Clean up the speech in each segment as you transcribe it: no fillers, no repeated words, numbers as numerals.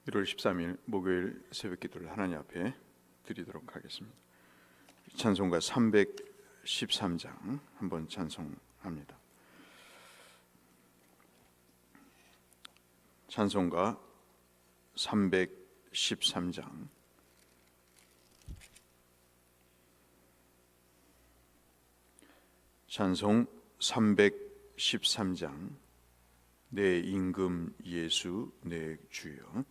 1월 13일 목요일 새벽 기도를 하나님 앞에 드리도록 하겠습니다. 찬송가 313장 한번 찬송합니다. 찬송가 313장 찬송 313장 내 임금 예수 내 주여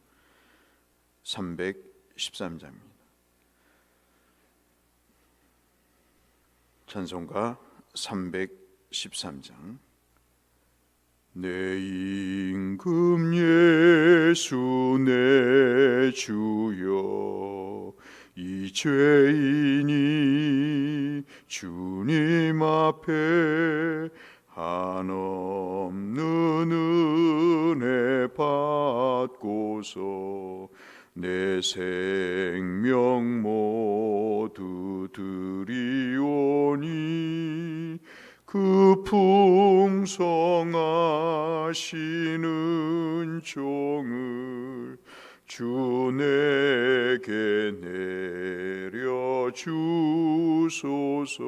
313장입니다. 찬송가 313장 내 임금 예수 내 주여 이 죄인이 주님 앞에 한없는 은혜 받고서 내 생명 모두 드리오니 그 풍성하시는 종을 주 내게 내려주소서.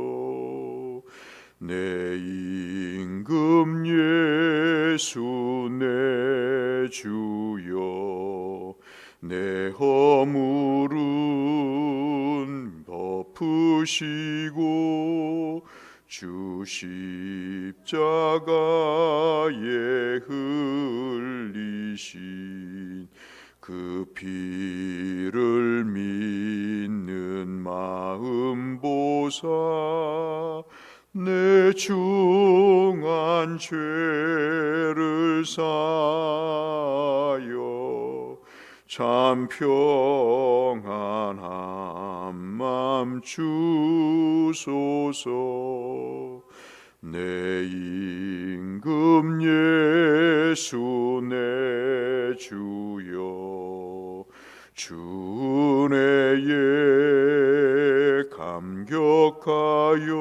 내 임금 예수 내 주여 내 허물은 덮으시고 주 십자가에 흘리신 그 피를 믿는 마음 보사 내 중한 죄를 사하여 참 평안한 맘 주소서. 내 임금 예수 내 주여 주 은혜에 감격하여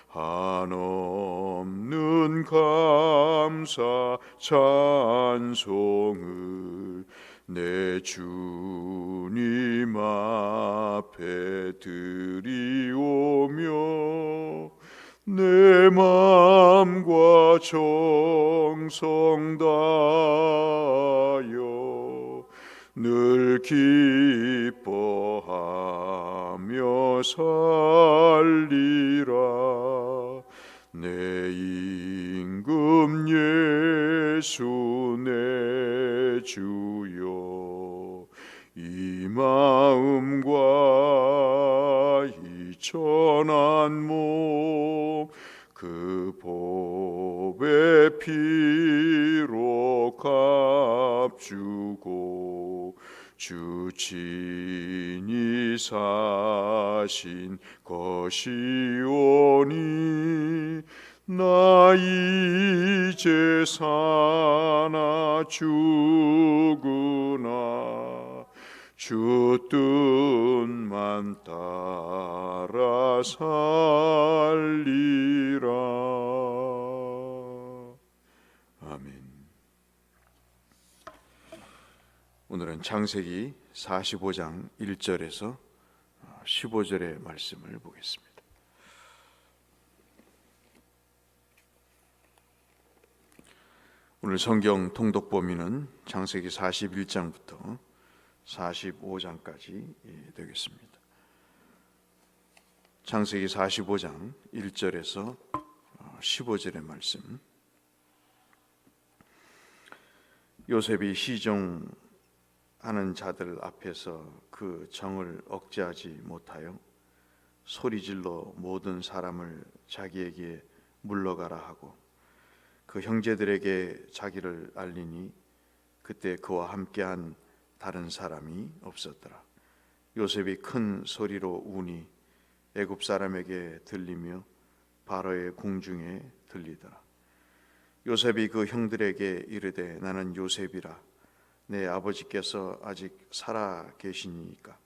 한없는 감사 찬송을 내 주님 앞에 드리오며 내 마음과 정성 다하여 늘 기뻐하며 살리라. 내 임금 예수 내 주여 이 마음과 이 천한 몸 그 보배 피로 값주고 주 친히 사신 것이오니 나 이제 사나 죽으나 주 뜻만 따라 살리라. 아멘. 오늘은 창세기 45장 1절에서 15절의 말씀을 보겠습니다. 오늘 성경 통독 범위는 창세기 41장부터 45장까지 되겠습니다. 창세기 45장 1절에서 15절의 말씀. 요셉이 시종하는 자들 앞에서 그 정을 억제하지 못하여 소리질러 모든 사람을 자기에게 물러가라 하고 그 형제들에게 자기를 알리니 그때 그와 함께한 다른 사람이 없었더라. 요셉이 큰 소리로 우니 애굽 사람에게 들리며 바로의 궁중에 들리더라. 요셉이 그 형들에게 이르되 나는 요셉이라. 내 아버지께서 아직 살아 계시니까.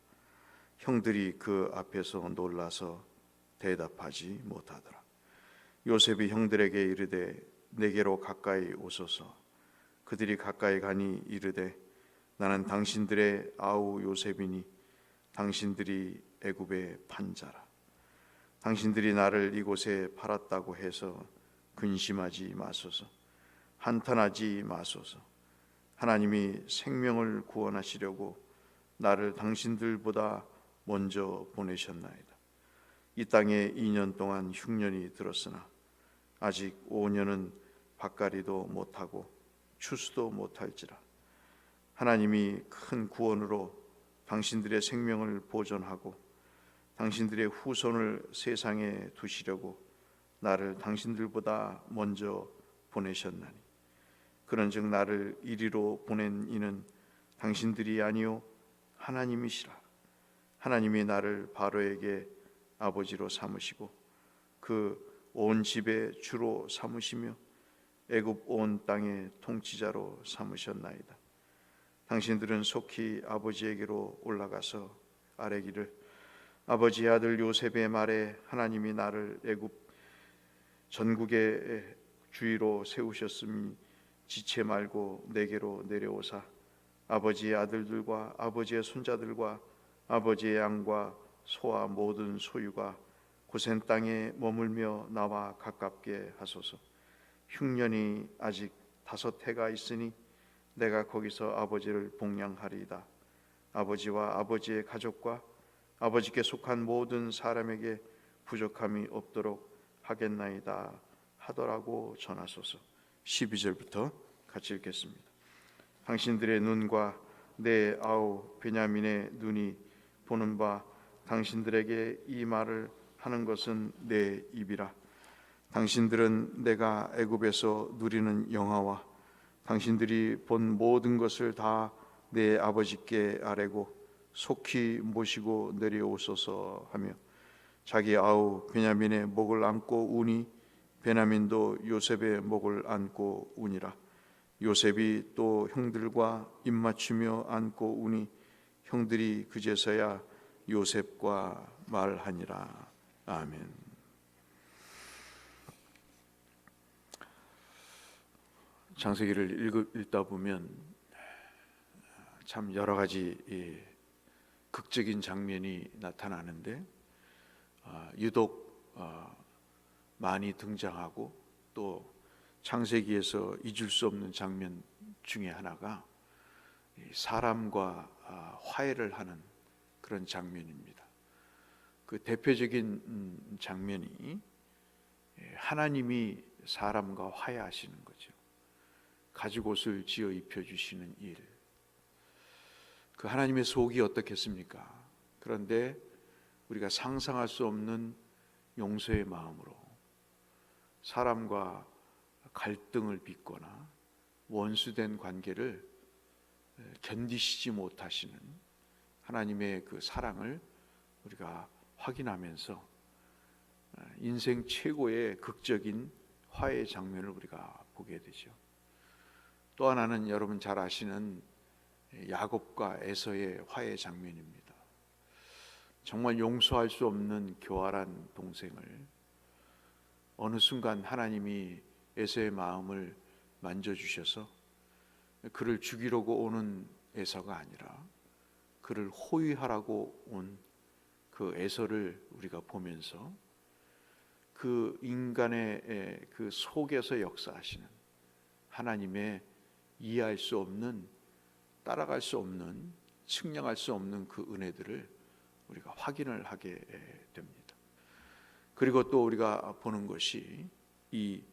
형들이 그 앞에서 놀라서 대답하지 못하더라. 요셉이 형들에게 이르되 내게로 가까이 오소서. 그들이 가까이 가니 이르되 나는 당신들의 아우 요셉이니 당신들이 애굽의 판자라. 당신들이 나를 이곳에 팔았다고 해서 근심하지 마소서. 한탄하지 마소서. 하나님이 생명을 구원하시려고 나를 당신들보다 먼저 보내셨나이다. 이 땅에 2년 동안 흉년이 들었으나 아직 5년은 밭갈이도 못하고 추수도 못할지라. 하나님이 큰 구원으로 당신들의 생명을 보존하고 당신들의 후손을 세상에 두시려고 나를 당신들보다 먼저 보내셨나니, 그런즉 나를 이리로 보낸 이는 당신들이 아니요 하나님이시라. 하나님이 나를 바로에게 아버지로 삼으시고 그 온 집의 주로 삼으시며 애굽 온 땅의 통치자로 삼으셨나이다. 당신들은 속히 아버지에게로 올라가서 아뢰기를, 아버지의 아들 요셉의 말에 하나님이 나를 애굽 전국의 주위로 세우셨음이 지체 말고 내게로 내려오사 아버지의 아들들과 아버지의 손자들과 아버지의 양과 소와 모든 소유가 고센 땅에 머물며 나와 가깝게 하소서. 흉년이 아직 5해가 있으니 내가 거기서 아버지를 복양하리이다. 아버지와 아버지의 가족과 아버지께 속한 모든 사람에게 부족함이 없도록 하겠나이다 하더라고 전하소서. 12절부터 같이 읽겠습니다. 당신들의 눈과 내 아우 베냐민의 눈이 보는 바 당신들에게 이 말을 하는 것은 내 입이라. 당신들은 내가 애굽에서 누리는 영화와 당신들이 본 모든 것을 다 내 아버지께 아뢰고 속히 모시고 내려오소서 하며 자기 아우 베냐민의 목을 안고 우니 베냐민도 요셉의 목을 안고 우니라. 요셉이 또 형들과 입맞추며 안고 우니 형들이 그제서야 요셉과 말하니라. 아멘. 창세기를 읽다 보면 참 여러 가지 극적인 장면이 나타나는데 유독 많이 등장하고 또 창세기에서 잊을 수 없는 장면 중에 하나가 사람과 화해를 하는 그런 장면입니다. 그 대표적인 장면이 하나님이 사람과 화해하시는 거죠. 가죽옷을 지어 입혀주시는 일. 그 하나님의 속이 어떻겠습니까? 그런데 우리가 상상할 수 없는 용서의 마음으로 사람과 갈등을 빚거나 원수된 관계를 견디시지 못하시는 하나님의 그 사랑을 우리가 확인하면서 인생 최고의 극적인 화해 장면을 우리가 보게 되죠. 또 하나는 여러분 잘 아시는 야곱과 에서의 화해 장면입니다. 정말 용서할 수 없는 교활한 동생을 어느 순간 하나님이 에서의 마음을 만져주셔서 그를 죽이려고 오는 에서가 아니라 그를 호위하라고 온 그 에서를 우리가 보면서 그 인간의 그 속에서 역사하시는 하나님의 이해할 수 없는, 따라갈 수 없는, 측량할 수 없는 그 은혜들을 우리가 확인을 하게 됩니다. 그리고 또 우리가 보는 것이 이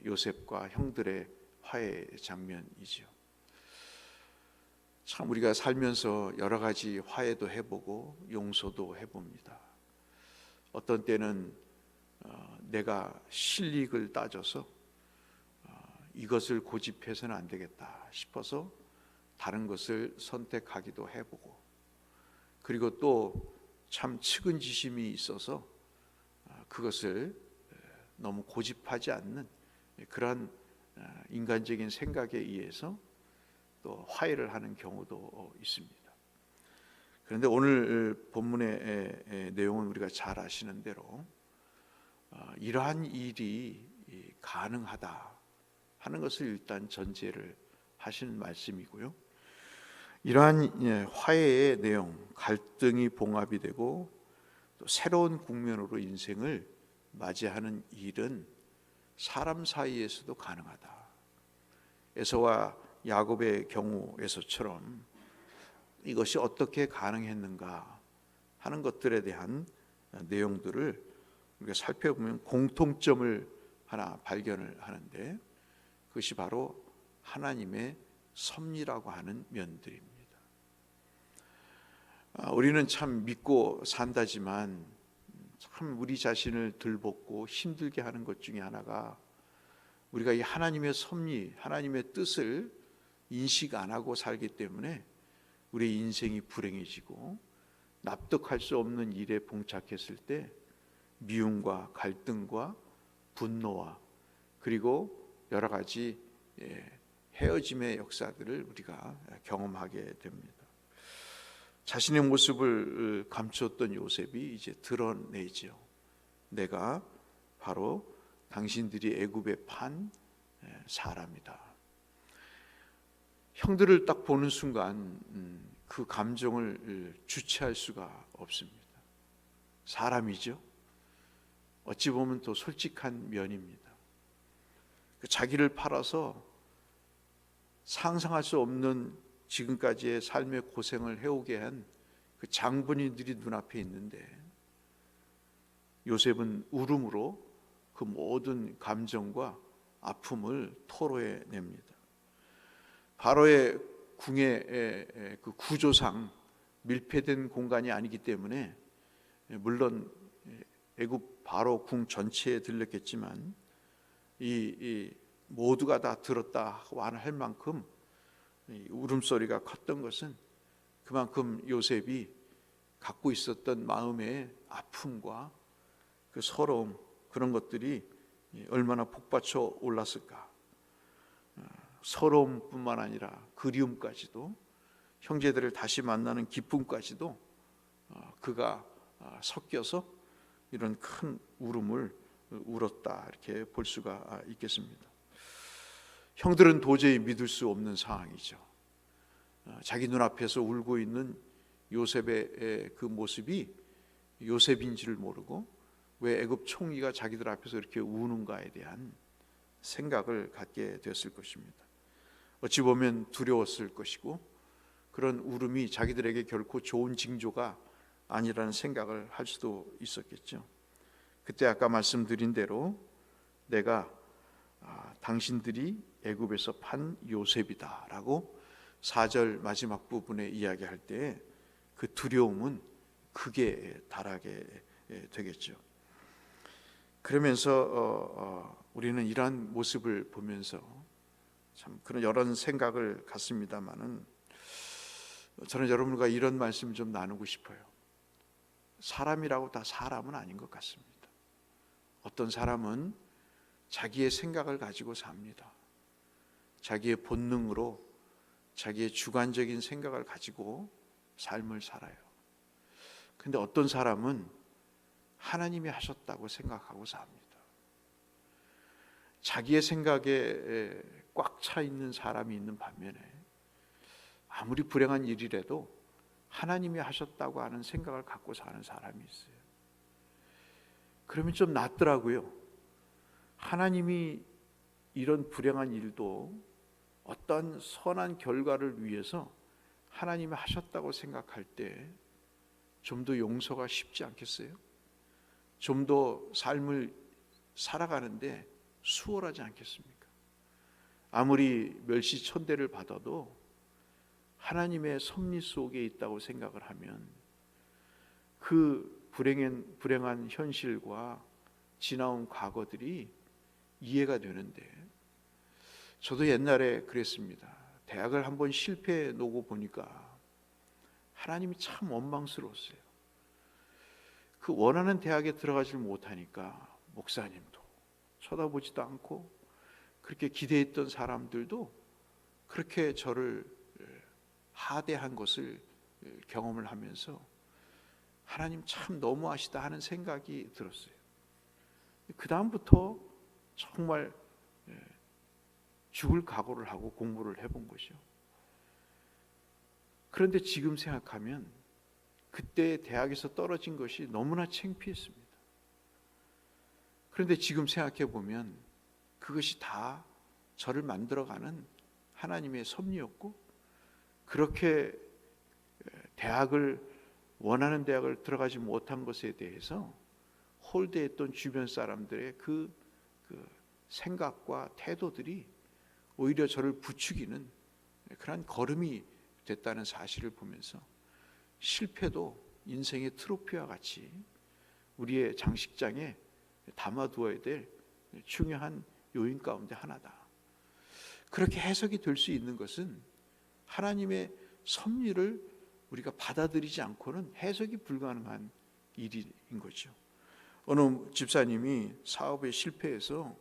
요셉과 형들의 화해 장면이죠. 참 우리가 살면서 여러 가지 화해도 해보고 용서도 해봅니다. 어떤 때는 내가 실익을 따져서 이것을 고집해서는 안 되겠다 싶어서 다른 것을 선택하기도 해보고, 그리고 또 참 측은지심이 있어서 그것을 너무 고집하지 않는 그런 인간적인 생각에 의해서 또 화해를 하는 경우도 있습니다. 그런데 오늘 본문의 내용은 우리가 잘 아시는 대로 이러한 일이 가능하다 하는 것을 일단 전제를 하시는 말씀이고요. 이러한 화해의 내용, 갈등이 봉합이 되고 또 새로운 국면으로 인생을 맞이하는 일은 사람 사이에서도 가능하다. 에서와 야곱의 경우에서처럼 이것이 어떻게 가능했는가 하는 것들에 대한 내용들을 우리가 살펴보면 공통점을 하나 발견을 하는데, 그것이 바로 하나님의 섭리라고 하는 면들입니다. 우리는 참 믿고 산다지만 참 우리 자신을 들볶고 힘들게 하는 것 중에 하나가, 우리가 이 하나님의 섭리, 하나님의 뜻을 인식 안 하고 살기 때문에 우리의 인생이 불행해지고 납득할 수 없는 일에 봉착했을 때 미움과 갈등과 분노와 그리고 여러 가지 헤어짐의 역사들을 우리가 경험하게 됩니다. 자신의 모습을 감추었던 요셉이 이제 드러내죠. 내가 바로 당신들이 애굽에 판 사람이다. 형들을 딱 보는 순간 그 감정을 주체할 수가 없습니다. 사람이죠. 어찌 보면 또 솔직한 면입니다. 자기를 팔아서 상상할 수 없는 지금까지의 삶의 고생을 해오게 한 그 장본인들이 눈앞에 있는데, 요셉은 울음으로 그 모든 감정과 아픔을 토로해 냅니다. 바로의 궁의 그 구조상 밀폐된 공간이 아니기 때문에, 물론 애굽 바로 궁 전체에 들렸겠지만 이 모두가 다 들었다 할 만큼 울음소리가 컸던 것은 그만큼 요셉이 갖고 있었던 마음의 아픔과 그 서러움, 그런 것들이 얼마나 북받쳐 올랐을까. 서러움뿐만 아니라 그리움까지도, 형제들을 다시 만나는 기쁨까지도 그가 섞여서 이런 큰 울음을 울었다, 이렇게 볼 수가 있겠습니다. 형들은 도저히 믿을 수 없는 상황이죠. 자기 눈앞에서 울고 있는 요셉의 그 모습이 요셉인지를 모르고 왜 애굽 총리가 자기들 앞에서 이렇게 우는가에 대한 생각을 갖게 되었을 것입니다. 어찌 보면 두려웠을 것이고, 그런 울음이 자기들에게 결코 좋은 징조가 아니라는 생각을 할 수도 있었겠죠. 그때 아까 말씀드린 대로 내가 당신들이 애굽에서 판 요셉이다 라고 4절 마지막 부분에 이야기할 때 그 두려움은 극에 달하게 되겠죠. 그러면서 우리는 이러한 모습을 보면서 참 그런 여러 생각을 갖습니다만은, 저는 여러분과 이런 말씀을 좀 나누고 싶어요. 사람이라고 다 사람은 아닌 것 같습니다. 어떤 사람은 자기의 생각을 가지고 삽니다. 자기의 본능으로 자기의 주관적인 생각을 가지고 삶을 살아요. 근데 어떤 사람은 하나님이 하셨다고 생각하고 삽니다. 자기의 생각에 꽉 차 있는 사람이 있는 반면에 아무리 불행한 일이라도 하나님이 하셨다고 하는 생각을 갖고 사는 사람이 있어요. 그러면 좀 낫더라고요. 하나님이 이런 불행한 일도 어떤 선한 결과를 위해서 하나님이 하셨다고 생각할 때 좀 더 용서가 쉽지 않겠어요? 좀 더 삶을 살아가는데 수월하지 않겠습니까? 아무리 멸시천대를 받아도 하나님의 섭리 속에 있다고 생각을 하면 그 불행한 현실과 지나온 과거들이 이해가 되는데, 저도 옛날에 그랬습니다. 대학을 한번 실패해 놓고 보니까 하나님이 참 원망스러웠어요. 그 원하는 대학에 들어가질 못하니까 목사님도 쳐다보지도 않고, 그렇게 기대했던 사람들도 그렇게 저를 하대한 것을 경험을 하면서 하나님 참 너무하시다 하는 생각이 들었어요. 그 다음부터 정말 죽을 각오를 하고 공부를 해본 것이요. 그런데 지금 생각하면 그때 대학에서 떨어진 것이 너무나 창피했습니다. 그런데 지금 생각해 보면 그것이 다 저를 만들어가는 하나님의 섭리였고, 그렇게 원하는 대학을 들어가지 못한 것에 대해서 홀대했던 주변 사람들의 그 생각과 태도들이 오히려 저를 부추기는 그러한 걸음이 됐다는 사실을 보면서, 실패도 인생의 트로피와 같이 우리의 장식장에 담아두어야 될 중요한 요인 가운데 하나다. 그렇게 해석이 될 수 있는 것은 하나님의 섭리를 우리가 받아들이지 않고는 해석이 불가능한 일인 거죠. 어느 집사님이 사업에 실패해서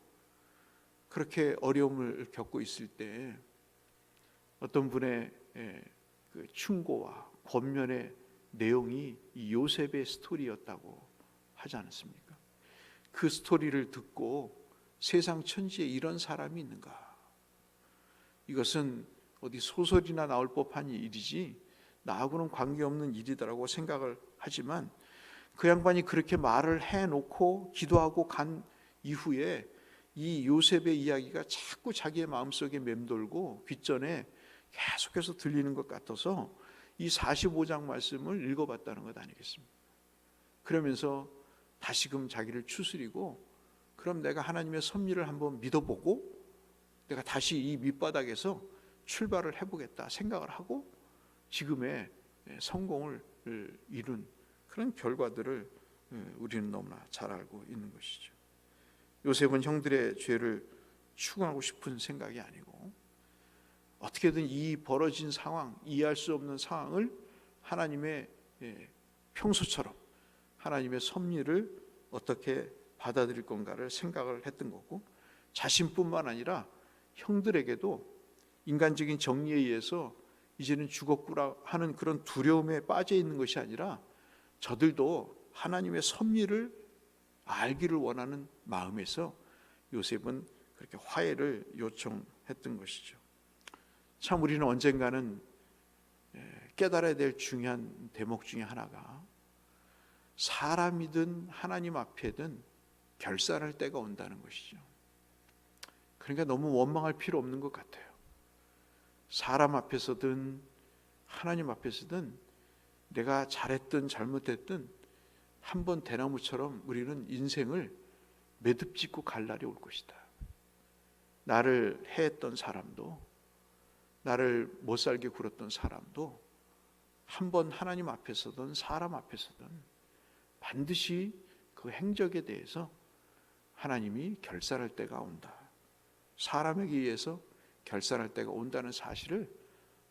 그렇게 어려움을 겪고 있을 때 어떤 분의 그 충고와 권면의 내용이 이 요셉의 스토리였다고 하지 않았습니까? 그 스토리를 듣고 세상 천지에 이런 사람이 있는가? 이것은 어디 소설이나 나올 법한 일이지 나하고는 관계없는 일이다라고 생각을 하지만, 그 양반이 그렇게 말을 해놓고 기도하고 간 이후에 이 요셉의 이야기가 자꾸 자기의 마음속에 맴돌고 귓전에 계속해서 들리는 것 같아서 이 45장 말씀을 읽어봤다는 것 아니겠습니까? 그러면서 다시금 자기를 추스리고, 그럼 내가 하나님의 섭리를 한번 믿어보고 내가 다시 이 밑바닥에서 출발을 해보겠다 생각을 하고 지금의 성공을 이룬 그런 결과들을 우리는 너무나 잘 알고 있는 것이죠. 요셉은 형들의 죄를 추궁하고 싶은 생각이 아니고, 어떻게든 이 벌어진 상황, 이해할 수 없는 상황을 하나님의 평소처럼 하나님의 섭리를 어떻게 받아들일 건가를 생각을 했던 거고, 자신뿐만 아니라 형들에게도 인간적인 정리에 의해서 이제는 죽었구나 하는 그런 두려움에 빠져 있는 것이 아니라 저들도 하나님의 섭리를 알기를 원하는 마음에서 요셉은 그렇게 화해를 요청했던 것이죠. 참 우리는 언젠가는 깨달아야 될 중요한 대목 중에 하나가, 사람이든 하나님 앞에든 결산할 때가 온다는 것이죠. 그러니까 너무 원망할 필요 없는 것 같아요. 사람 앞에서든 하나님 앞에서든 내가 잘했든 잘못했든 한번 대나무처럼 우리는 인생을 매듭짓고 갈 날이 올 것이다. 나를 해했던 사람도, 나를 못살게 굴었던 사람도 한번 하나님 앞에서든 사람 앞에서든 반드시 그 행적에 대해서 하나님이 결산할 때가 온다. 사람에게 의해서 결산할 때가 온다는 사실을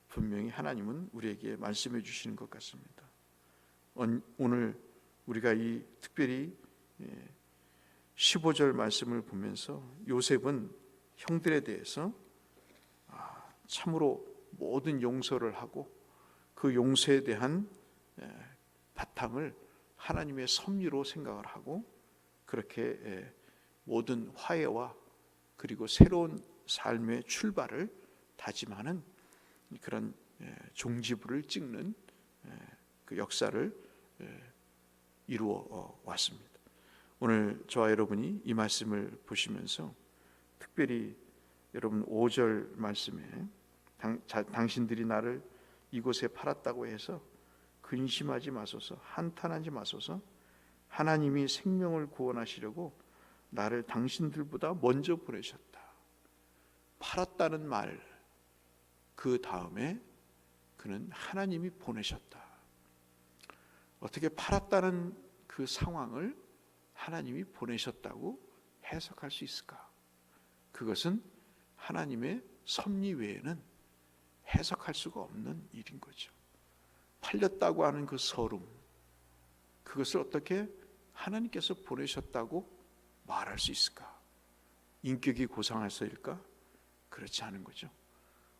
분명히 하나님은 우리에게 말씀해 주시는 것 같습니다. 오늘 우리가 이 특별히 15절 말씀을 보면서 요셉은 형들에 대해서 참으로 모든 용서를 하고 그 용서에 대한 바탕을 하나님의 섭리로 생각을 하고, 그렇게 모든 화해와 그리고 새로운 삶의 출발을 다짐하는 그런 종지부를 찍는 그 역사를 이루어 왔습니다. 오늘 저와 여러분이 이 말씀을 보시면서 특별히 여러분 5절 말씀에 당신들이 나를 이곳에 팔았다고 해서 근심하지 마소서, 한탄하지 마소서. 하나님이 생명을 구원하시려고 나를 당신들보다 먼저 보내셨다. 팔았다는 말, 그 다음에 그는 하나님이 보내셨다. 어떻게 팔았다는 그 상황을 하나님이 보내셨다고 해석할 수 있을까? 그것은 하나님의 섭리 외에는 해석할 수가 없는 일인 거죠. 팔렸다고 하는 그 서름, 그것을 어떻게 하나님께서 보내셨다고 말할 수 있을까? 인격이 고상해서일까? 그렇지 않은 거죠.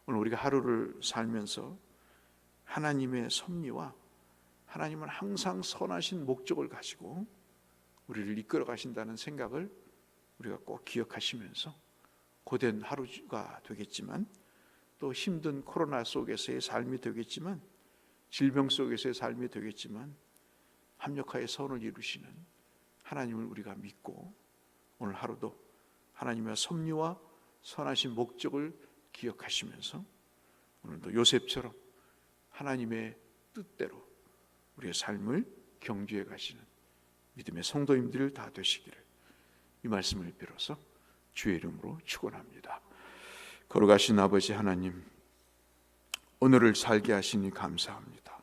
오늘 우리가 하루를 살면서 하나님의 섭리와 하나님은 항상 선하신 목적을 가지고 우리를 이끌어 가신다는 생각을 우리가 꼭 기억하시면서 고된 하루가 되겠지만, 또 힘든 코로나 속에서의 삶이 되겠지만, 질병 속에서의 삶이 되겠지만 합력하여 선을 이루시는 하나님을 우리가 믿고 오늘 하루도 하나님의 섭리와 선하신 목적을 기억하시면서 오늘도 요셉처럼 하나님의 뜻대로 우리의 삶을 경주해 가시는 믿음의 성도님들 다 되시기를 이 말씀을 빌어서 주의 이름으로 축원합니다. 걸어가신 아버지 하나님, 오늘을 살게 하시니 감사합니다.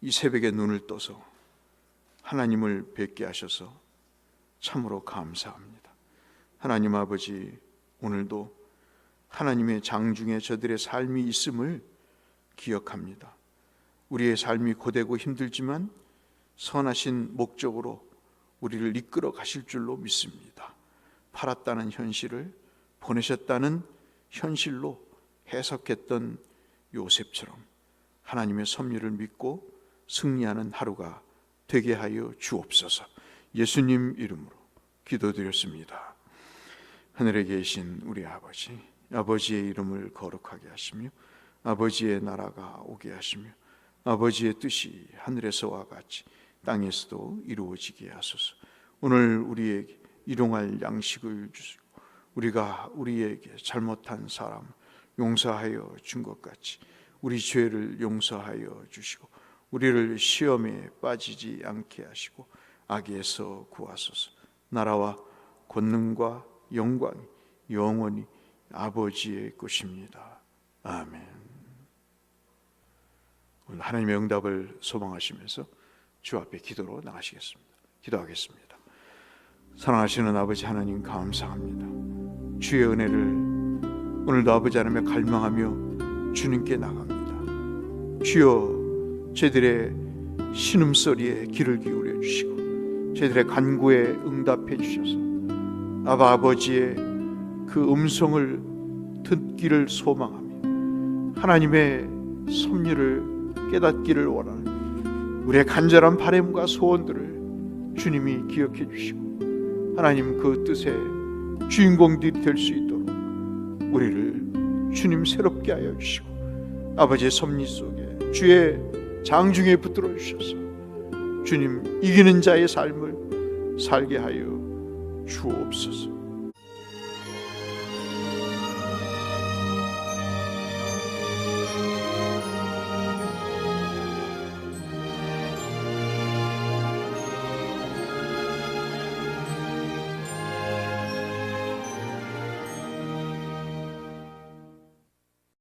이 새벽에 눈을 떠서 하나님을 뵙게 하셔서 참으로 감사합니다. 하나님 아버지, 오늘도 하나님의 장중에 저들의 삶이 있음을 기억합니다. 우리의 삶이 고되고 힘들지만 선하신 목적으로 우리를 이끌어 가실 줄로 믿습니다. 팔았다는 현실을 보내셨다는 현실로 해석했던 요셉처럼 하나님의 섭리를 믿고 승리하는 하루가 되게 하여 주옵소서. 예수님 이름으로 기도드렸습니다. 하늘에 계신 우리 아버지, 아버지의 이름을 거룩하게 하시며 아버지의 나라가 오게 하시며 아버지의 뜻이 하늘에서와 같이 땅에서도 이루어지게 하소서. 오늘 우리에게 일용할 양식을 주시고 우리가 우리에게 잘못한 사람 용서하여 준 것 같이 우리 죄를 용서하여 주시고 우리를 시험에 빠지지 않게 하시고 악에서 구하소서. 나라와 권능과 영광이 영원히 아버지의 것입니다. 아멘. 오늘 하나님의 응답을 소망하시면서 주 앞에 기도로 나가시겠습니다. 기도하겠습니다. 사랑하시는 아버지 하나님, 감사합니다. 주의 은혜를 오늘도 아버지 하나님에 갈망하며 주님께 나갑니다. 주여, 저희들의 신음소리에 귀를 기울여 주시고 저희들의 간구에 응답해 주셔서 아버지의 그 음성을 듣기를 소망하며 하나님의 섭리를 깨닫기를 원하는 우리의 간절한 바람과 소원들을 주님이 기억해 주시고 하나님 그 뜻의 주인공들이 될 수 있도록 우리를 주님 새롭게 하여 주시고 아버지의 섭리 속에 주의 장중에 붙들어 주셔서 주님 이기는 자의 삶을 살게 하여 주옵소서.